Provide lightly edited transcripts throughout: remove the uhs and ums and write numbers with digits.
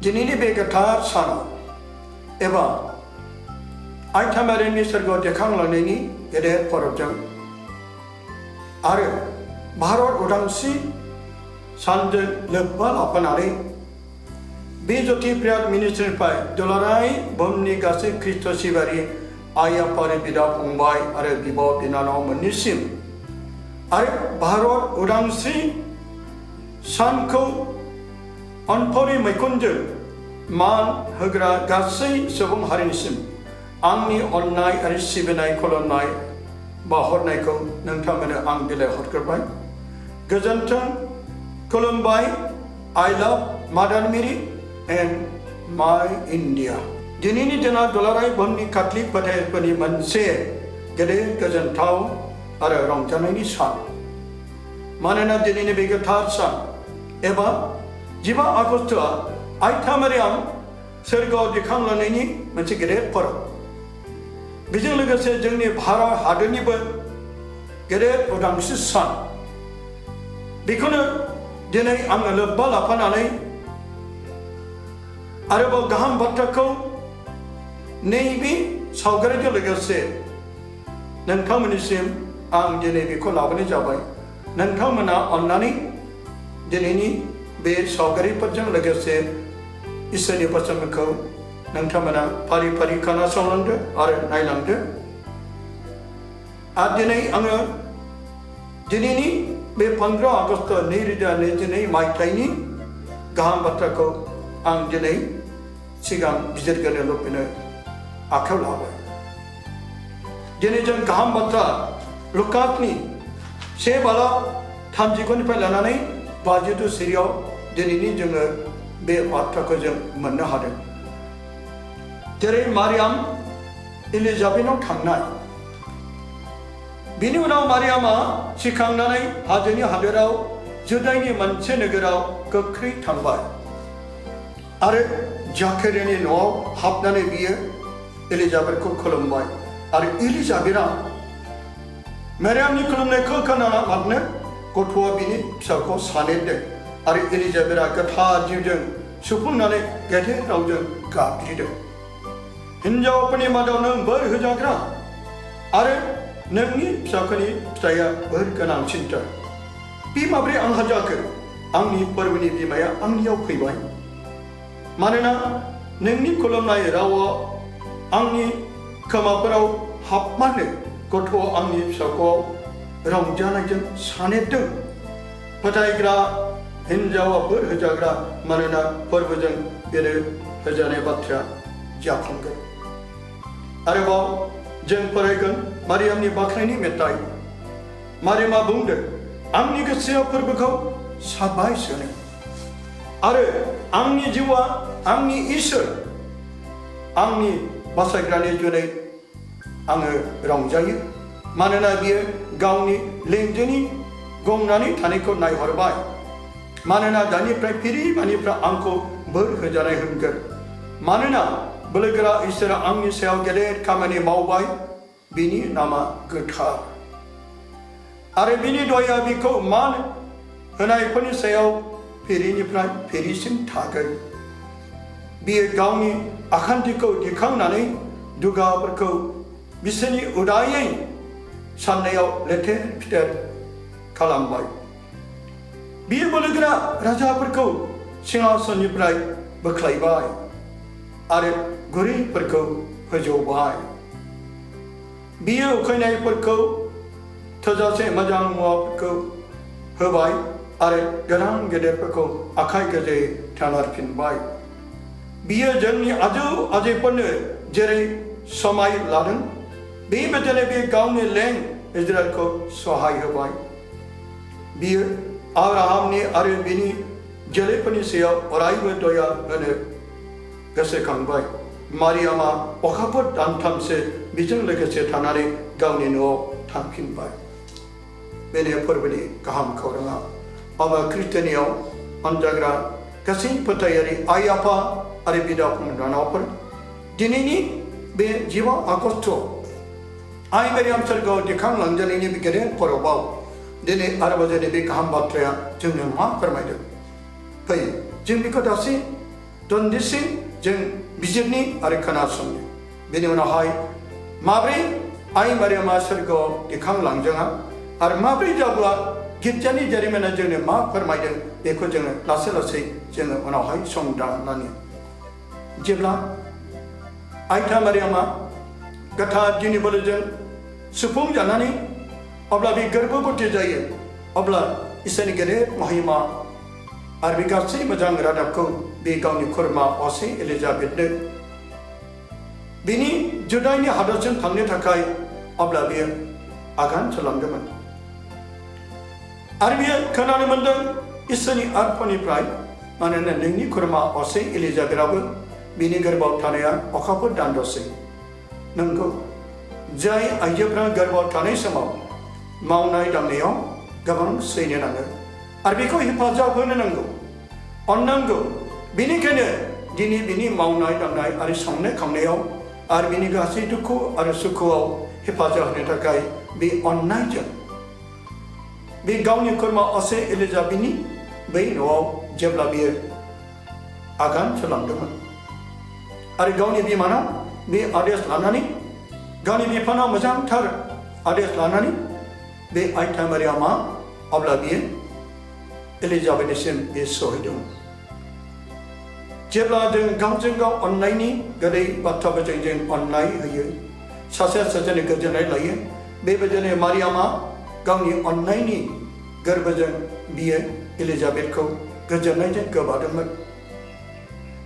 दिनैनि बे गोथार सानाव एबा आइथामारिनि सोरगोआव देखांलांनायनि गेदेर परबजों आरो भारत उदांस्रि सानजों लोब्बा लाफानानै बे ज्योतिप्रियाद मिनिस्ट्रिनिफ्राय दुलाराय बुहुमनि गासै ख्रिस्ट' सिबियारि आइ आफानि बिदा फंबाय आरो बिब' बिनानाव मोननिसिम आरो भारत उदांस्रि सानखौ अनफावरि मैखुनजों मान होग्रा गासै सुबुं हारिनिसिम आंनि अननाय आरो सिबिनाय खुलुमनाय बावहरनायखौ नोंथांमोननो आं बिलाइ हरग्रोबाय। गोजोन्थों, खुलुमबाय। आइ लाभ मादार मेरि एन्ड माय इन्डिया। दिनैनि दिना दुलाराय बुहुमनि काथलिक फोथायगिरिफोरनि मोनसे गेदेर गोजोनथाव आरो रंजानायनि सान। मानोना दिनैनि बे गोथार सान एबा 15 आगस्टआ आइथामारियाम सोरगोआव दिखांलांनायनि मोनसे गेदेर फोरबो। बेजों लोगोसे जोंनि भारत हादरनिबो गेदेर उदांस्रि सान। बेखौनो दिनै आङो लोब्बा लाफानानै आरोबाव गाहाम बाथ्राखौ नैबे सावगारिजों लोगोसे नोंथांमोननिसिम आं दिनै बेखौ लाबोनाय जाबाय। नोंथांमोना अन्नानै दिनैनि बे सावगारिफोरजों लोगोसे इसोरनि बोसोनखौ नोंथांमोना फारि फारि खोनासंलांदो आरो नायलांदो। आरो दिनै आङो दिनैनि बे 15 आगस्ट 2022 मायथाइनि गाहाम बाथ्राखौ आं दिनै सिगां बिजिरग्रोनो लुबैनो आखायाव लाबाय। दिनै जों गाहाम बाथ्रा लुकासनि 1:39 लानानै 52 सिरियाव दिनैनि जोङो बे बाथ्राखौ जों मोननो हादों। जेरै मारियाम एलिजाबेथनाव थांनाय, बिनि उनाव मारियामा सिखांनानै हाजोनि हादोराव जुदाइनि मोनसे नोगोराव गोख्रै थांबाय आरो जाकेरिनि न'आव हाबनानै बियो एलिजाबेथखौ खुलुमबाय आरो एलिजाबेथआ मारियामनि खुलुमनायखौ खोनानानै गथ'आ बिनि फिसाखौ सानेरदों आरो एलिजाबेथआ गोथार जिउजों सुफुंनानै गेदेर रावजों गाबज्रिदों, हिन्जावफोरनि मादाव नों बोर होजाग्रा आरो नोंनि फिसाखोनि फिथाइया बोर गोनांसिनथार। बे माब्रै आंहा जाखो? आंनि फोरबोनि बिमाया आंनियाव फैबाय। मानोना नोंनि खुलुमनाय रावा आंनि खोमाफोराव हाबमानो गथ'आ आंनि फिसाखौ रंजानायजों सानेरदों। फोथायग्रा हिन्जावा बोर होजाग्रा, मानोना फोरबोजों बेनो होजानाय बाथ्राया जाफुंगोन। आरोबाव जों फरायगोन मारियामनि बाख्नायनि मेथाइ। मारियामा बुंदों, आंनि गोसोआ फोरबोखौ साबायस होनो आरो आंनि जिउआ आंनि इसोर, आंनि बासायग्रानि जुनै आङो रंजायो। मानोना बियो गावनि लेंजोनि गंनानै थानायखौ नायहरबाय। मानोना दानिफ्राय फिरिमानिफ्राय आंखौ बोर होजानाय होनगोन। मानोना बोलोगोरा इसोरा आंनि सायाव गेदेर खामानि मावबाय, बिनि नामा गोथार आरो बिनि दया बिखौ मान होनायफोरनि सायाव फिरिनिफ्राय फिरिसिम थागोन। बियो गावनि आखान्थिखौ दिखांनानै दुगाफोरखौ बिसोरनि उदायै साननायाव लेथेर फिथेर खालामबाय। बियो बोलोगोरा राजाफोरखौ सिंहासननिफ्राय बोख्लायबाय आरो गुरैफोरखौ फोजौबाय। बियो उखैनायफोरखौ थोजासे मोजां मुवाफोरखौ होबाय आरो गोनां गेदेरफोरखौ आखाइ गोजौयै थांहोफिनबाय। बियो जोंनि आजौ आजैफोरनो जेरै समाय लादों, बेबायदिनो बे गावनि लें इजराइलखौ सहाय होबाय। बियो आब्राहामनि आरो बिनि जोलैफोरनि सायाव अरायबो दया होनो गोसोखांबाय मारियामा अखाफोर दानथामसो बिजों लोगोसे थानानै गावनि न'आव थांफिनबाय। बेनो फोरबोनि गाहाम खौराङा। माबा खृष्टियानियाव अनजाग्रा गासै फोथायारि आइ आफा आरो बिदा फंबायफोर, दिनैनि बे 15 आगस्ट आइ मारियाम सोरगोआव दिखांलांजानायनि बे गेदेर फोरबोआव दिनै आरोबाव जोंनि बे गाहाम बाथ्राया जोंनो मा फोरमायदों? फै जों बेखौ दान्दिसे जों बिजिरनि आरो खोनासंनि। बेनि उनावहाय माब्रै आइ मारियामा सोरगोआव दिखांलांजाङा आरो माब्रै जाबोआ गिर्जानि जारिमिना जोंनो मा फोरमायदों बेखौ जोङो लासै लासै जोङो उनावहाय संदाननानै जेब्ला आइथा मारियामा गोथार जिउनि बोलोजों सुफुंजानानै अब्ला बे गर्भवती जायो, अब्ला इसोरनि गेदेर महिमा आरो बे गासै मोजां रादाबखौ बे गावनि खुरमा असे एलिजाबेथनो बिनि जुदाइनि हादरसिम थांनो थाखाय अब्ला बियो आगान सुरलांदोंमोन। आरो बियो खोनानो मोनदों इसोरनि आत्मानिफ्राय, मानोना नोंनि खुरमा असे एलिजाबेथआबो बिनि गोरबोआव थानाया अखाफोर दानद'सै। नंगौ, जाय आइजोफ्रा गोरबोआव थानाय समाव मावनाय दांनायाव गोबां सैनो नाङो आरो बेखौ हेफाजाब होनो नांगौ, अननांगौ। बेनिखायनो दिनै बिनि मावनाय दांनाय आरो संनाय खावनायाव आरो बिनि गासै दुखु आरो सुखुआव हेफाजाब होनो थाखाय बे अननायजों बे गावनि खुरमा असे एलिजाबेथनि बै न'आव जेब्ला बियो आगान सुरलांदोंमोन आरो गावनि बिमानाव बे आदेश लानानै, गावनि बिफानाव मोजांथार आदेश लानानै बे आइथा मारियामा अब्ला बियो एलिजाबेथनिसिम बे सहैदोंमोन। जेब्ला जों गावजों गाव अननायनि गोदै बाथ्राफोरजों जों अननाय होयो, सासे सासेनि गोजोननाय लायो, बेबायदिनो मारियामा गावनि अननायनि गोरबोजों बियो एलिजाबेथखौ गोजोननायजों गोबादोंमोन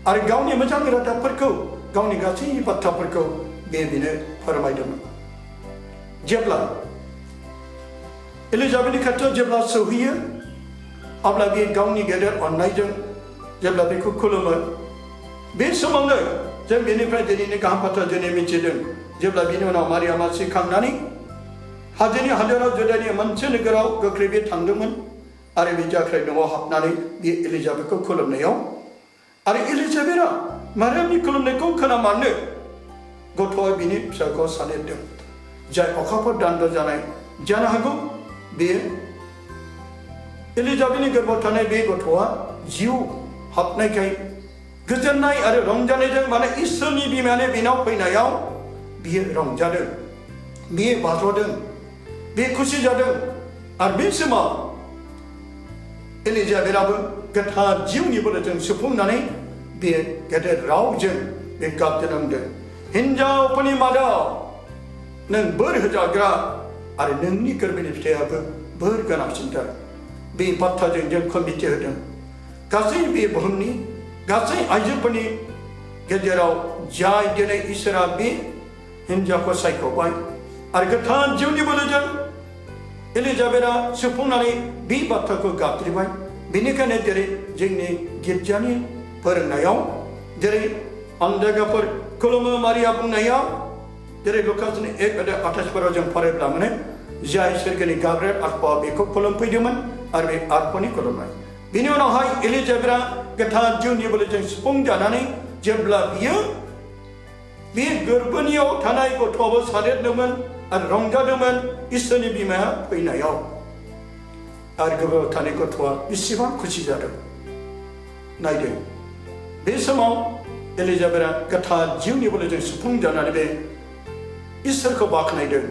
आरो गावनि मोजां रादाबफोरखौ, गावनि गासै बाथ्राफोरखौ बेनो फोरमायदोंमोन। जेब्ला एलिजाबेथनि खाथियाव जेब्ला सौहैयो अब्ला बे गावनि गेदेर अननायजों जेब्ला बेखौ खुलुमो, बे समावनो जों बेनिफ्राय दिनैनि गाहाम बाथ्रा दिनै मिथिदों। जेब्ला बिनि उनाव मारियामा सिखांनानै हाजोनि हादोराव जुदाइनि मोनसे नोगोराव गोख्रै बे थांदोंमोन आरो बे जाख्राय न'आव हाबनानै बे एलिजाबेथखौ खुलुमनायाव आरो एलिजाबेथआ मारियामनि खुलुमनायखौ खोनामारनो गथ'आ बिनि फिसाखौ सानेरदों, जाय अखाफोर दानद' जानाय जानो हागौ। बेयो एलिजाबेथनि गोरबोआव थानाय बे गथ'आ जिउ हाबनायखाय गोजोननाय आरो रंजानायजों, माने इसोरनि बिमायानो बेनाव फैनायाव बियो रंजादों, बियो बाज्ल'दों, बे खुसि जादों। आरो बे समाव एलिजाबेथआबो गोथार जिउनि बोलोजों सुफुंनानै बे गेदेर रावजों बे गाबज्रिदों, हिन्जावफोरनि मादाव नों बोर होजाग्रा आरो नोंनि गोरबोनि फिथाइयाबो बोर गोनांसिनथार। बे बाथ्राजों जोंखौ मिथिहोदों गासै बे बुहुमनि गासै आइजोफोरनि गेजेराव जाय दिनै इसोरा बे हिन्जावखौ सायख'बाय आरो गोथार जिउनि बोलोजों एलिजाबेथआ सुफुंनानै बे बाथ्राखौ गाबज्रिबाय। बेनिखायनो जेरै जोंनि गिर्जानि फोरोंनायाव जेरै अनजायगाफोर खुलुमो मारिया बुंनायाव जेरै लुकासनि 1:28 जों फरायब्ला मोनो, जाय सोरगोनि गाब्रिएल आत्माया बेखौ खुलुमफैदोंमोन आरो बे आत्मानि खुलुमनाय। बिनि उनावहाय एलिजाबेथआ गोथार जिउनि बोलोजों सुफुंजानानै जेब्ला बियो बे गोरबोनियाव थानाय गथ'आबो सानेरदोंमोन आरो रंजादोंमोन इसोरनि बिमाया फैनायाव, आरो गोरबोआव थानाय गथ'आ बेसेबां खुसि जादों नायदों। बे समाव एलिजाबेथआ गोथार जिउनि बोलोजों सुफुंजानानै बे इसोरखौ बाख्नायदों।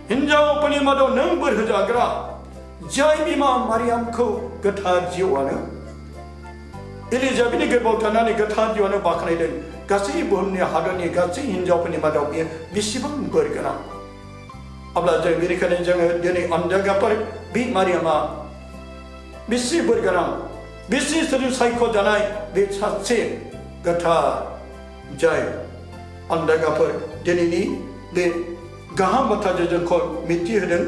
हिन्जावफोरनि मादाव नों बोर होजाग्रा, जाय बिमा मारियामखौ गोथार जिउआनो एलिजाबेथनि गोरबोआव थानानै गोथार जिउआनो बाख्नायदों। गासै बुहुमनि हादरनि गासै हिन्जावफोरनि मादाव बियो बेसेबां बोर गोनां। अब्ला जों बेनिखायनो जोङो दिनै अनजायगाफोर बे मारियामा बेसे बोर गोनां, बेसे सोरजों सायख'जानाय बे सासे गोथार जाय अनजायगाफोर दिनैनि बे गाहाम बाथ्राजों जोंखौ मिथिहोदों।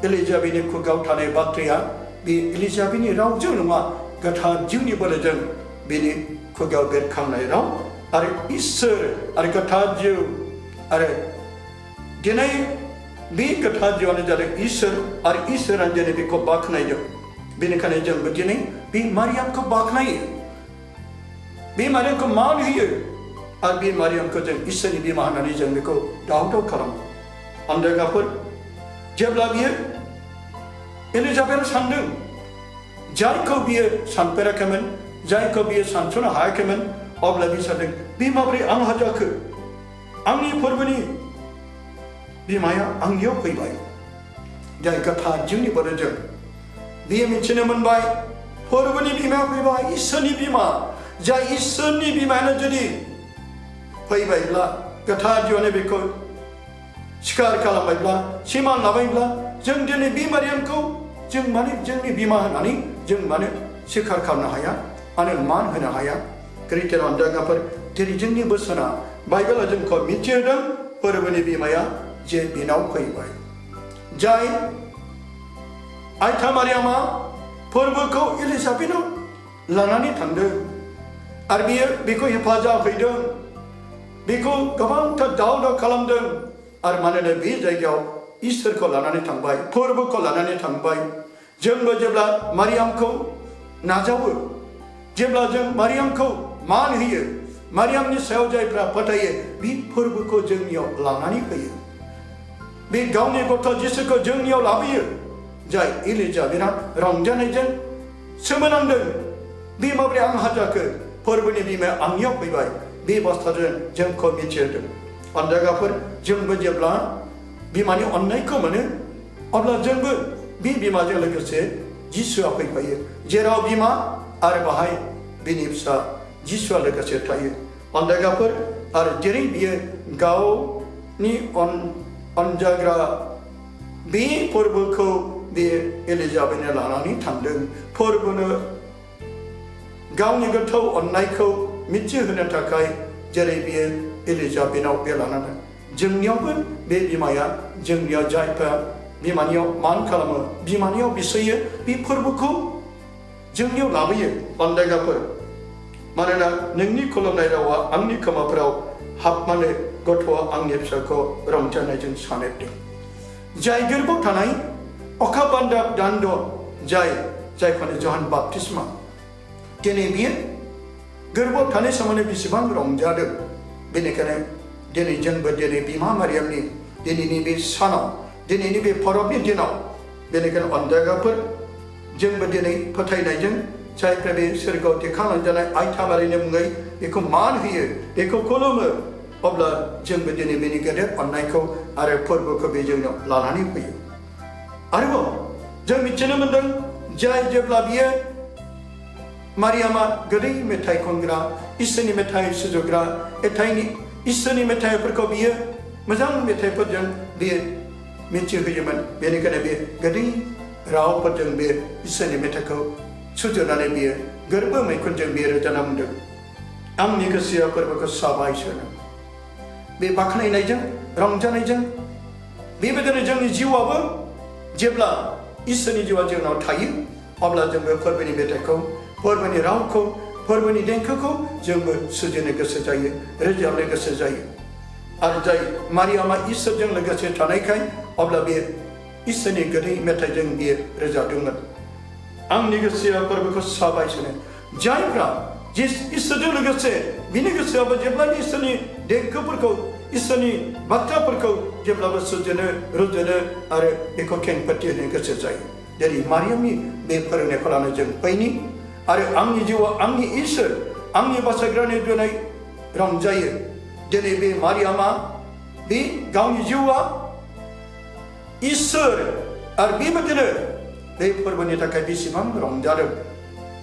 एलिजाबेथनि खुगायाव थानाय बाथ्राया बे एलिजाबेथनि रावजों नङा, गोथार जिउनि बोलोजों बेनि खुगायाव बेरखांनाय राव आरो इसोर आरो गोथार जिउ आरो दिनै बे गोथार जिउआनो जादों इसोर आरो इसोरानो दिनै बेखौ बाख्नायदों बेनिखायनो जोंबो दिनै बे मारियामखौ बाख्नायो बे मारियामखौ मान होयो आरो बे मारियामखौ जों इसोरनि बिमा होननानै जों बेखौ दाव खालामो अन्दायगाफोर जेब्ला बियो एलिजाबेथआ सानदों जायखौ बियो सानफेराखैमोन जायखौ बियो सानस'नो हायाखैमोन अब्ला बियो सानदों बे माबोरै आंहा जाखो आंनि फोरबोनि बिमाया आंनियाव फैबाय जाय गोथार जिउनि बोलोजों बियो मिथिनो मोनबाय फोरबोनि बिमाया फैबाय इसोरनि बिमा जाय इसोरनि बिमायानो जुदि फैबायब्ला गोथार जिउआनो बेखौ सिखार खालामबायब्ला सिमान लाबायब्ला जों दिनै बे मारियामखौ जों माने जोंनि बिमा होननानै जों माने सिखार खालामनो हाया माने मान होनो हाया क्रिस्टियान अन्दायगाफोर दिनै जोंनि बोसोना बाइबेला जोंखौ मिथिहोदों फोरबोनि बिमाया जे बिनाव फैबाय जाय आइथा मारियामा फोरबोखौ एलिजाबेथनाव लानानै थांदों आरो बियो बेखौ हेफाजाब हैदों बेखौ गोबांथार दाव खालामदों आरो मानोना बे जायगायाव इसोरखौ लानानै थांबाय फोरबोखौ लानानै थांबाय जोंबो जेब्ला मारियामखौ नाजावो जेब्ला जों मारियामखौ मान होयो मारियामनि सायाव जायफ्रा फोथायो बे फोरबोखौ जोंनियाव लानानै फैयो बे गावनि गथ' जिसुखौ जोंनियाव लाबोयो जाय एलिजाबेथआ रंजानायजों सोमोनांदों बे माबोरै आंहा जाखो फोरबोनि बिमाया आंनियाव फैबाय बे बाथ्राजों जोंखौ मिथिहोदों अन्दायगाफोर जोंबो जेब्ला बिमानि अननायखौ मोनो अब्ला जोंबो बे बिमाजों लोगोसे जिसुआ फैफायो जेराव बिमा आरो बाहाय बिनि फिसा जिसुआ लोगोसे थायो अन्दायगाफोर आरो जेरै बियो गावनि अनजाग्रा बे फोरबोखौ बे एलिजाबेथनो लानानै थांदों फोरबोनो गावनि गोथौ अननायखौ मिथिहोनो थाखाय जेरै बियो एलिजाबेथनाव बे लानानै जोंनियावबो बे बिमाया जोंनियाव जायफ्रा बिमानियाव मान खालामो बिमानियाव बिसोयो बे फोरबोखौ जोंनियाव लाबोयो अन्दायगाफोर मानोना नोंनि खुलुमनाय रावा आंनि खोमाफोराव हाबनानै गथ'आ आंनि फिसाखौ रंजानायजों सानेरदों जाय गोरबोआव थानाय अखा बान्दाब दान्द जायखौनो जहान बाप्तिस्मा दिनै बियो गोरबोआव थानाय समावनो बेसेबां रंजादों बेनिखायनो दिनै जोंबो दिनै बिमा मारियामनि दिनैनि बे सानाव दिनैनि बे फरबनि दिनाव बेनिखायनो अन्दायगाफोर जोंबो दिनै फोथायनायजों जायफ्रा बे सोरगोआव दिखांलांजानाय आइथा मारिनि मुङै बेखौ मान होयो बेखौ खुलुमो अब्ला जोंबो दिनै बेनि गेदेर अननायखौ आरो फोरबोखौ बे जोंनाव लानानै फैयो आरोबाव जों मिथिनो मोनदों जाय जेब्ला बियो मारियामा गोदै मेथाइ खनग्रा इसोरनि मेथाइ सुजुग्रा इसोरनि मेथाइफोरखौ बियो मोजां मेथाइफोरजों बियो मिथिहोयोमोन बेनिखायनो बे गोदै रावफोरजों बे इसोरनि मेथाइखौ सुजुनानै बियो गोरबो मैखुनजों बियो रोजाबना मोनदों आंनि गोसोआ फोरबोखौ साबाय सोनो बे बाख्नायनायजों रंजानायजों बेबायदिनो जोंनि जिउआबो जेब्ला इसोरनि जिउआ जोंनाव थायो अब्ला जोंबो फोरबोनि मेथाइखौ फोरबोनि रावखौ फोरबोनि देंखोखौ जोंबो सुजुनो गोसो जायो रोजाबनो गोसो जायो आरो जाय मारियामा इसोरजों लोगोसे थानायखाय अब्ला बे इसोरनि गोदै मेथाइजों बियो रोजाबदोंमोन आंनि गोसोआ फोरबोखौ साबाय सोनो जायफ्रा इसोरजों लोगोसे बिनि गोसोआबो जेब्लाबो इसोरनि देंखोफोरखौ इसोरनि बाथ्राफोरखौ जेब्लाबो सुजुनो रुजुनो आरो बेखौ खेंफोरथि होनो गोसो जायो जेरै मारियामनि बे फोरोंनायखौ लानानै जों फैनि आरो आंनि जिउआव आंनि इसोर आंनि बासायग्रानि दिनै रंजायो दिनै बे मारियामा बे गावनि जिउआ इसोर आरो बेबायदिनो बे फोरबोनि थाखाय बेसेबां रंजादों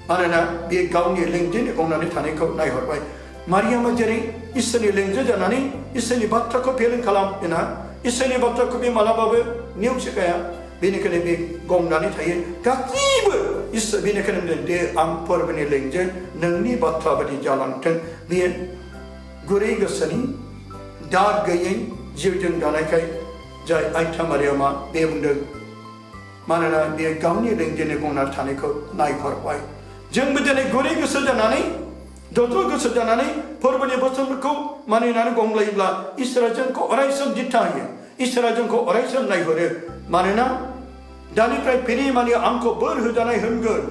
मानोना बे गावनि लेंजों गंनानै थानायखौ नायहरबाय मारियामा जेरै इसोरनि लेंजो जानानै इसोरनि बाथ्राखौ फेलें खालामना इसोरनि बाथ्राखौ बे मालाबाबो नेवसिखाया बेनिखायनो बे गंनानै थायो गासैबो इसोर बेनिखायनो दे आं फोरबोनि लेंजों नोंनि बाथ्रा बायदि जालांथों बे गुरै गोसोनि दाग गैयै जिउजों दानायखाय जाय आइथा मारियामा बे बुंदों मानोना बे गावनि लेंजोंनो गंनानै थानायखौ नायहरबाय जोंबो दिनै गुरै गोसो जानानै ज'ज' गोसो जानानै फोरबोनि बोसोनफोरखौ मानिनानै गंलायोब्ला इसोरा जोंखौ अरायसम दिथा होयो इसोरा जोंखौ अरायसम नायहरो मानोना दानिफ्राय फिरि माने आंखौ बोर होजानाय होनगोन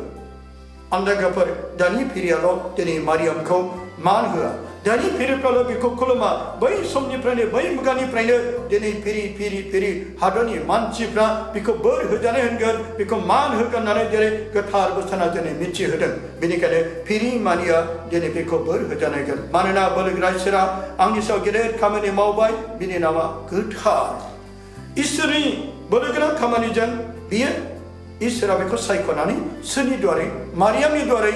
आन्दायग्राफोर दानि फिरियाल' दिनै मारियामखौ मान होआ दानि फिरिफ्राल' बेखौ खुलुमा बै समनिफ्रायनो बै मुगानिफ्रायनो दिनै फिरि हादरनि मानसिफ्रा बेखौ बोर होजानाय होनगोन बेखौ मान होगोन होननानै जेरै गोथार बोसोना दिनै मिथिहोदों बेनिखायनो फिरि मानिया दिनै बेखौ बोर होजानायगोन मानोना बोलोगोरा इसोरा आंनि सायाव गेदेर खामानि मावबाय बिनि नामा गोथार इसोरनि बोलोगोरा खामानिजों बियो इसोरा बेखौ सायख'नानै सोरनि द्वारै मारियामनि द्वारै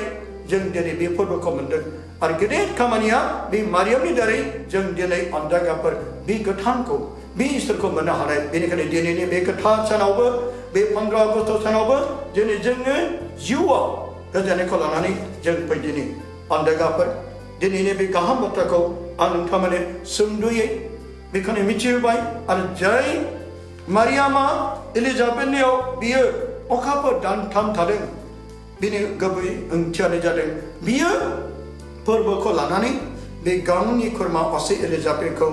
जों दिनै बे फोरबोखौ मोन्दों आरो गेदेर खामानिया बे मारियामनि दारै जों दिनै अनजाग्राफोर बे गोथांखौ बे इसोरखौ मोननो हानाय बेनिखायनो दिनैनि बे गोथार सानावबो बे 15 आगस्ट सानावबो दिनै जोङो जिउआव गोजोननायखौ लानानै जों फैदिनि अनजाग्राफोर दिनैनि बे गाहाम बाथ्राखौ आं नोंथांमोननो सुंद'यै बेखौनो मिथिहोबाय आरो जाय मारियामा एलिजाबेथनियाव बियो अखाफोर दानथाम थादों बेनि गुबै ओंथियानो जादों बियो फोरबोखौ लानानै बे गावनि खुरमा असे एलिजाबेथखौ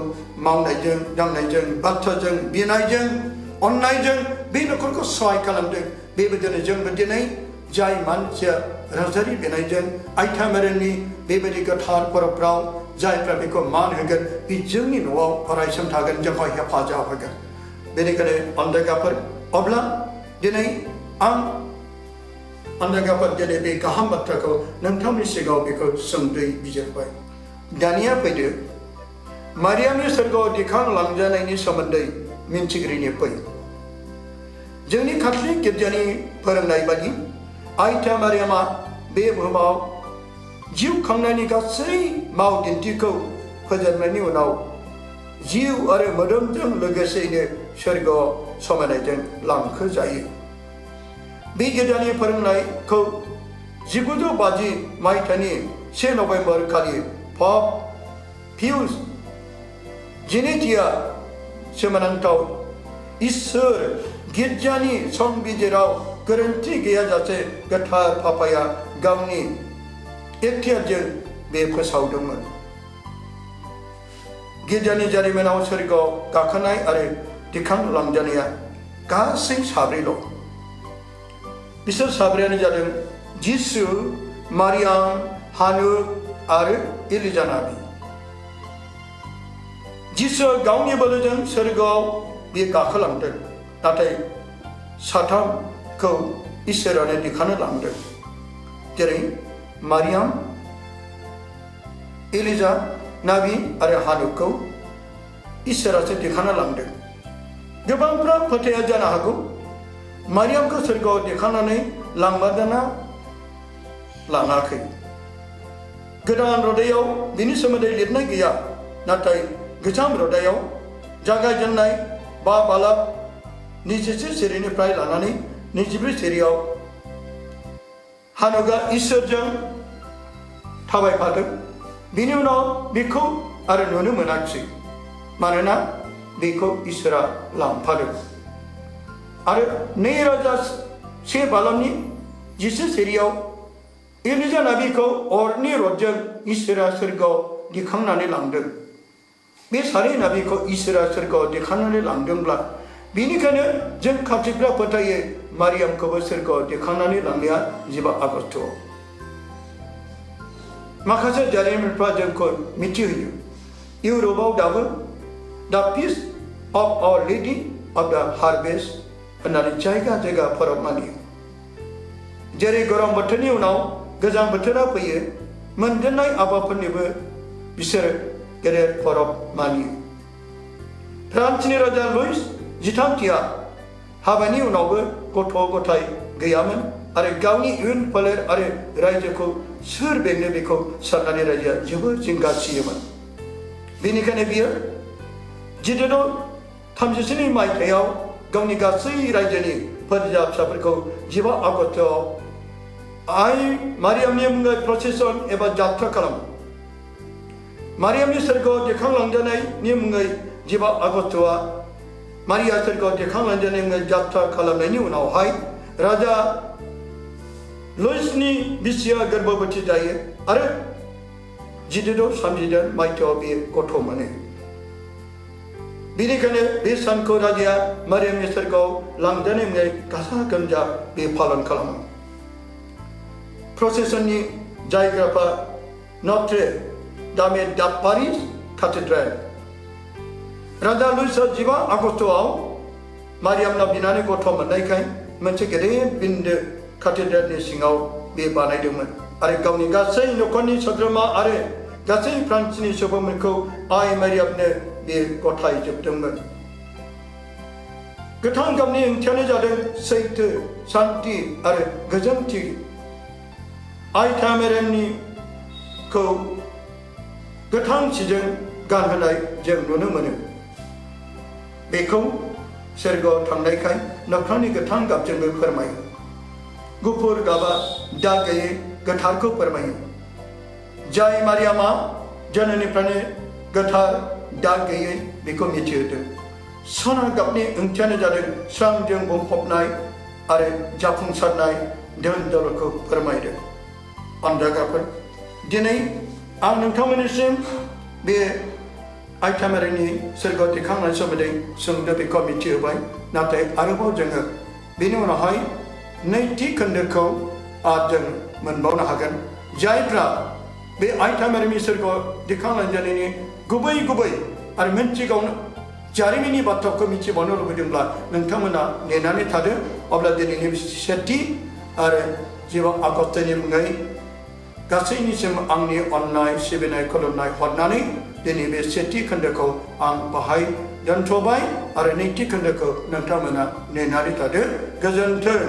मावनायजों दांनायजों बाथ्राजों बिनायजों अननायजों बे न'खरखौ सहाय खालामदों बेबायदिनो जोंबो दिनै जाय मानसिया राजारि बिनायजों आइथा मेरेननि बेबायदि गोथार फोरबोफ्राव जायफ्रा बेखौ मान होगोन बे जोंनि न'आव अरायसम थागोन जोंखौ हेफाजाब होगोन बेनिखायनो अनजाग्राफोर अब्ला दिनै आं अनजाग्राफोर दिनै बे गाहाम बाथ्राखौ नोंथांनि सिगाङाव बेखौ सुंद'यै बिजिरबाय दानिया फैदो मारियामनि सोरगोआव दिखांलांजानायनि सोमोन्दै मिन्थिगिरिनि फै जोंनि काथलिक गिर्जानि फोरोंनाय बादि आइथा मारियामा बे बुहुमाव जिउ खांनायनि गासै मावदिन्थिखौ फोजोबनायनि उनाव जिउ आरो मोदोमजों लोगोसेयैनो सोरगोआव समायनायजों लांखोजायो बे गिर्जानि फोरोंनायखौ 1950 मायथाइनि 1 नभेम्बर खालि पप पियुस जिनैथिया सोमोनांथाव इसोर गिर्जानि संबिजिराव गोरोन्थि गैयाजासे गोथार पापाया गावनि एखतियारजों बे फोसावदोंमोन गिर्जानि जारिमिनाव सोरगोआव गाखोनाय आरो दिखांलांजानाया गासै साब्रैल' बिसोर साब्रैयानो जादों जिसु मारियाम हानुक आरो एलिजा नाबि जिसुआ गावनि बोलोजों सोरगोआव बे गाखोलांदों नाथाय साथामखौ इसोरानो दिखांनो लांदों जेरै मारियाम एलिजा नाबि आरो हानुकखौ इसोरासो दिखांना लांदों गोबांफ्रा फोथाया जानो हागौ मारियामखौ सोरगोआव दिखांनानै लांमारदोंना लाङाखै गोदान रदायाव बिनि सोमोन्दै लिरनाय गैया नाथाय गोजाम रदायाव जागायजेननाय 5 बालाब 21 सिरिनिफ्राय लानानै 24 सिरियाव हानुकआ इसोरजों थाबायफादों बिनि उनाव बेखौ आरो नुनो मोनाखिसै मानोना बेखौ इसोरा लांफादों आरो 2001 बालामनि 10 सिरियाव एलिजा नाबिखौ अरनि रथजों इसोरा सोरगोआव दिखांनानै लांदों बे सानै नाबिखौ इसोरा सोरगोआव दिखांनानै लांदोंब्ला बेनिखायनो जों काथलिकफ्रा फोथायो मारियामखौबो सोरगोआव दिखांनानै लांनाया 15 आगस्टआव माखासे जारिमिनफ्रा जोंखौ मिथिहोयो इउरपआव दाबो दा पिस अफ आवर लेडि अफ द हार्भेस्ट होननानै जायगा जायगा फोरब मानियो जेरै गरम बोथोरनि उनाव गोजां बोथोरा फैयो मोनजेननाय आबादफोरनिबो बिसोर गेदेर फोरब मानियो फ्रान्सनि राजा लुइस 13थिया हाबानि उनावबो गथ' गथाय गैयामोन आरो गावनि इयुन फोलेर आरो रायजोखौ सोर बेंनो बेखौ साननानै रायजोआ जोबोद जिंगा सियोमोन बेनिखायनो बियो 1737 मायथाइयाव गावनि गासै रायजोनि फोरजा फिसाफोरखौ 15 आगस्टआव आइ मारियामनि मुङै प्रसेसन एबा जात्रा खालामो मारियामनि सोरगोआव दिखांलांजानायनि मुङै 15 आगस्टआ मारिया सोरगोआव दिखांलांजानायनि मुङै जात्रा खालामनायनि उनावहाय राजा लुइसनि बिसिया गर्भवती जायो आरो जिद' मायथाइयाव बे गथ' मोनो बेनिखायनो बे सानखौ राजाया मारियाम इसोरखौ लांजानाय मुङै गाजा गोमजा बे पालन खालामो प्रसेसननि जायगाफ्रा नट्रे दामे दा पारिस काथेड्रेल राजा लुइसआ 15 आगस्तआव मारियामनाव बिनानै गथ' मोननायखाय मोनसे गेदेर बिन्दो काथेड्रेलनि सिङाव बे बानायदोंमोन आरो गावनि गासै नखरनि सोद्रोमा आरो गासै फ्रान्सनि सुबुंफोरखौ आइ मारियामनो बे गथायजोबदोंमोन गोथां गाबनि ओंथियानो जादों सैथो शान्ति आरो गोजोनथि आइ मारियामनिखौ गोथां सिजों गानहोनाय जों नुनो मोनो बेखौ सोरगोआव थांनायखाय नख्रांनि गोथां गाबजोंबो फोरमायो गुफुर गाबा दाग गैयै गोथारखौ फोरमायो जाय मारियामा जोनोमनिफ्रायनो गोथार दाग गैयै बेखौ मिथिहोदों सना गाबनि ओंथियानो जादों स्रांजों बुंफबनाय आरो जाफुंसारनाय धोन दौलतखौ फोरमायदों अनजाग्राफोर दिनै आं नोंथांमोननिसिम बे आइथा मारिनि सोरगोआव दिखांनायनि सोमोन्दै सुंद' बेखौ मिथिहोबाय नाथाय आरोबाव जोङो बेनि उनावहाय नैथि खोन्दोखौ जों मोनबावनो हागोन जायफ्रा बे आइथा मारिनि सोरगोआव दिखांलांजानायनि गुबै आरो मिथिगावनो जारिमिननि बाथ्राखौ मिथिबावनो लुबैदोंब्ला नोंथांमोना नेनानै थादो अब्ला दिनैनि सेथि आरो 15 आगस्तनि मुङै गासैनिसिम आंनि अननाय सिबिनाय खुलुमनाय हरनानै दिनै बे सेथि खोन्दोखौ आं बाहाय दोनथ'बाय आरो नैथि खोन्दोखौ नोंथांमोना नेनानै थादो गोजोन्थों